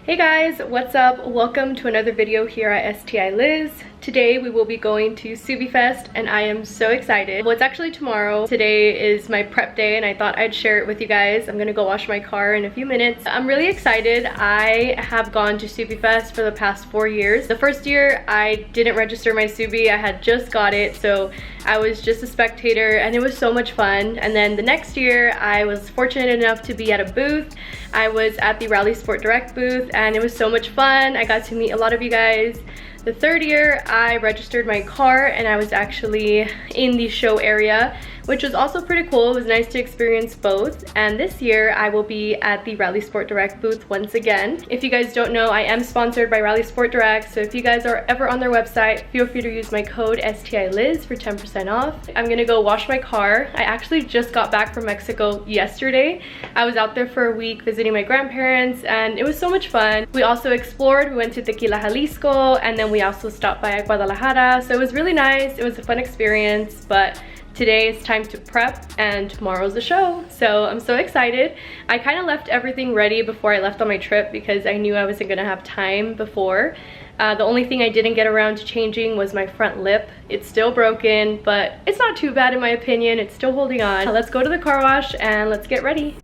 Hey guys, what's up? Welcome to another video here at STILIZ. Today we will be going to Subiefest and I am so excited. Well, it's actually tomorrow. Today is my prep day and I thought I'd share it with you guys. I'm gonna go wash my car in a few minutes. I'm really excited. I have gone to Subiefest for the past 4 years. The first year I didn't register my Subie. I had just got it, so I was just a spectator and it was so much fun. And then the next year I was fortunate enough to be at a booth. I was at the Rally Sport Direct booth and it was so much fun. I got to meet a lot of you guys. The third year I registered my car and I was actually in the show area, which was also pretty cool. It was nice to experience both. And this year I will be at the Rally Sport Direct booth once again. If you guys don't know, I am sponsored by Rally Sport Direct, so if you guys are ever on their website, feel free to use my code STILIZ for 10% off. I'm gonna go wash my car. I actually just got back from Mexico yesterday. I was out there for a week visiting my grandparents and it was so much fun. We also explored. We went to Tequila, Jalisco, and then we also stopped by Guadalajara, so it was really nice. It was a fun experience, but today it's time to prep and tomorrow's the show, so I'm so excited. I kind of left everything ready before I left on my trip because I knew I wasn't gonna have time before. The only thing I didn't get around to changing was my front lip. It's still broken, but it's not too bad in my opinion. It's still holding on. Let's go to the car wash and let's get ready.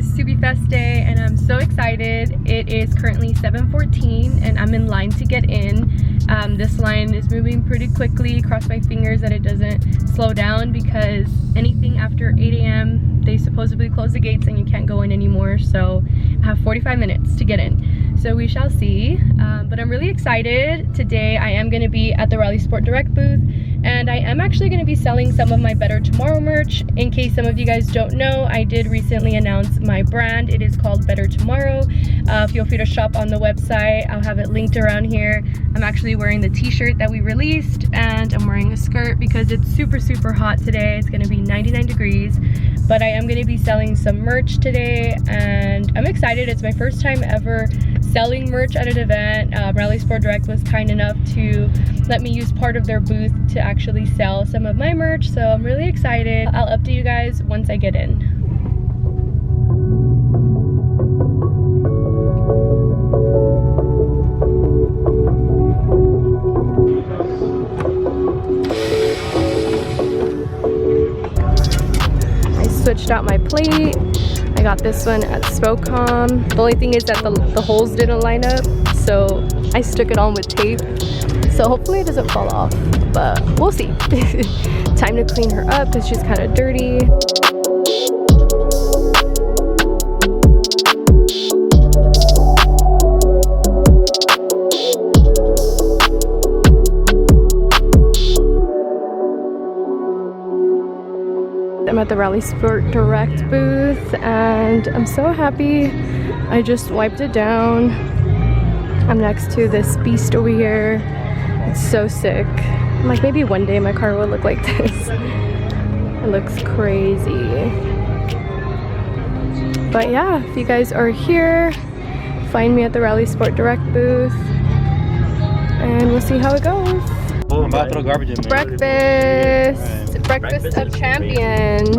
Subiefest day and I'm so excited. It is currently 7:14 and I'm in line to get in. This line is moving pretty quickly. Cross my fingers that it doesn't slow down because anything after 8 a.m. they supposedly close the gates and you can't go in anymore, so I have 45 minutes to get in, so we shall see. But I'm really excited. Today I am going to be at the Rally Sport Direct booth and I am actually going to be selling some of my Better Tomorrow merch. In case some of you guys don't know, I did recently announce my brand. It is called Better Tomorrow. Feel free to shop on the website. I'll have it linked around here. I'm actually wearing the t-shirt that we released and I'm wearing a skirt because it's super hot today. It's going to be 99 degrees, but I am going to be selling some merch today and I'm excited. It's my first time ever selling merch at an event. Rally Sport Direct was kind enough to let me use part of their booth to actually sell some of my merch, so I'm really excited. I'll update you guys once I get in. I switched out my plate. I got this one at Spocom. The only thing is that the holes didn't line up, so I stuck it on with tape. So hopefully it doesn't fall off, but we'll see. Time to clean her up because she's kind of dirty. I'm at the Rally Sport Direct booth and I'm so happy. I just wiped it down. I'm next to this beast over here. It's so sick. I'm like, maybe one day my car will look like this. It looks crazy. But yeah, if you guys are here, find me at the Rally Sport Direct booth and we'll see how it goes. I'm about to throw garbage in, man. Breakfast! Breakfast of champions.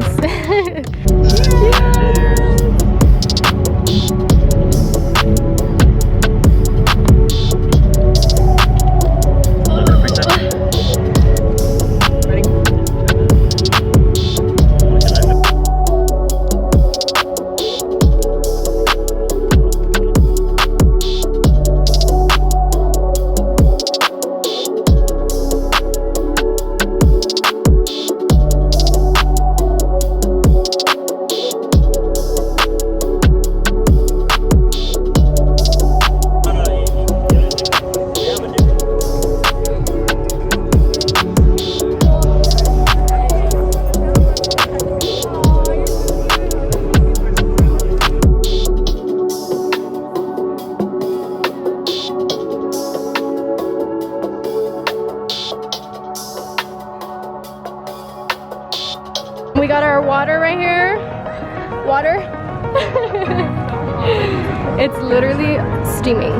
water? It's literally steaming.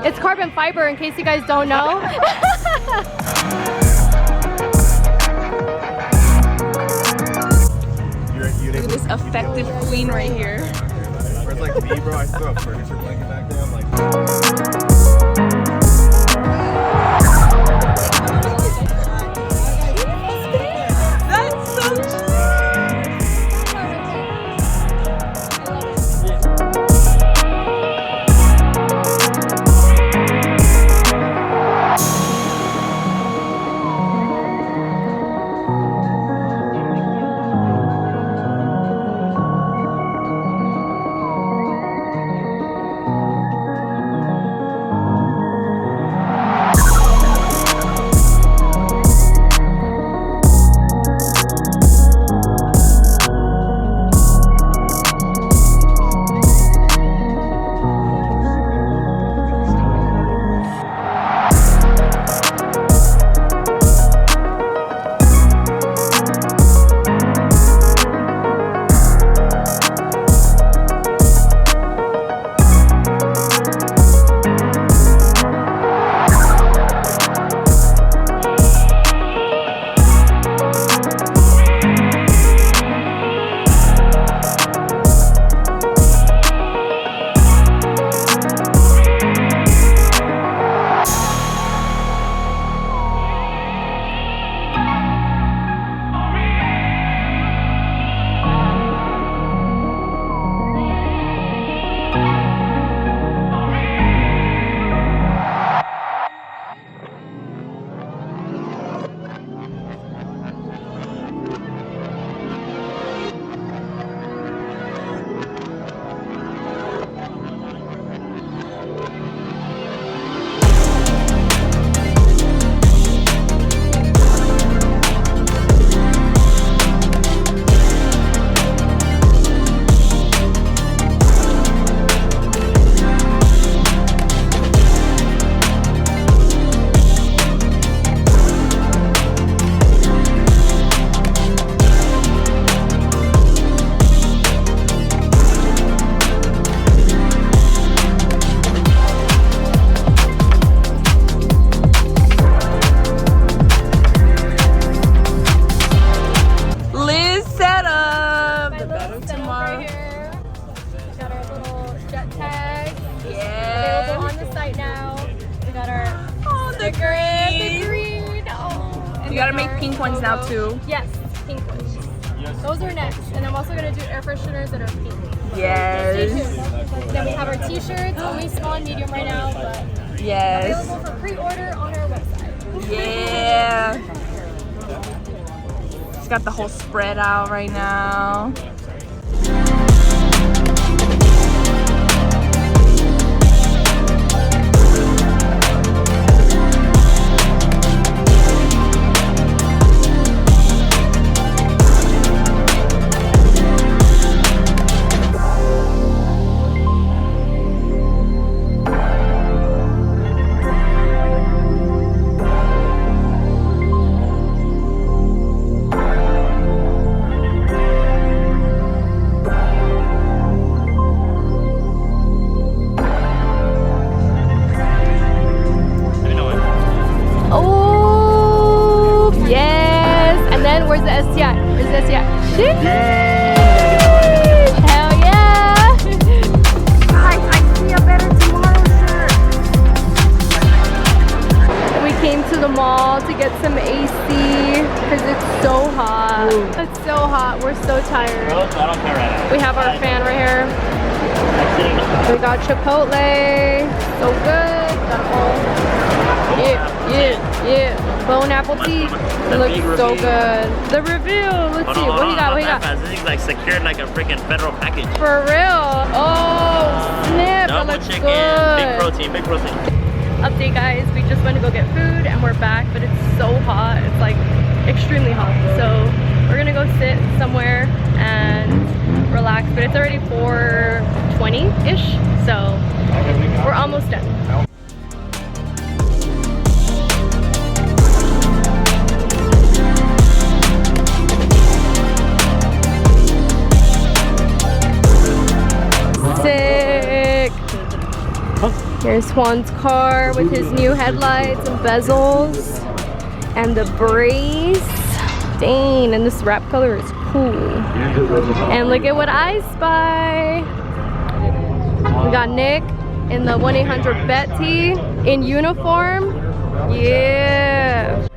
It's carbon fiber, in case you guys don't know. Look at this effective queen right here. Whereas like me, bro, I still have furniture blanket back there. I'm like. That's so cute. You gotta make pink ones now too. Yes, pink ones. Those are next. And I'm also gonna do air fresheners that are pink. Yes. Then we have our t-shirts, only small and medium right now, but yes. available for pre-order on our website. Yeah. It's got the whole spread out right now. And where's the STI? Where's the STI? Hell yeah! Guys, I see a better tomorrow shirt. We came to the mall to get some AC because it's so hot. It's so hot. We're so tired. I don't care right now. We have our fan right here. We got Chipotle. So good. Got all. Yeah. Bone apple tea. It looks so good. The review. Let's see. What do you got? What do you got? This thing's like secured like a freaking federal package. For real. Oh, snap. That Double looks chicken, good. big protein. Update, guys. We just went to go get food and we're back, but it's so hot. It's like extremely hot. So we're gonna go sit somewhere and relax, but it's already 4:20-ish, so we're almost done. Sick. Here's Juan's car with his new headlights and bezels and the brace. Dang, and this wrap color is cool. And look at what I spy. We got Nick in the 1-800-BET tee in uniform. Yeah.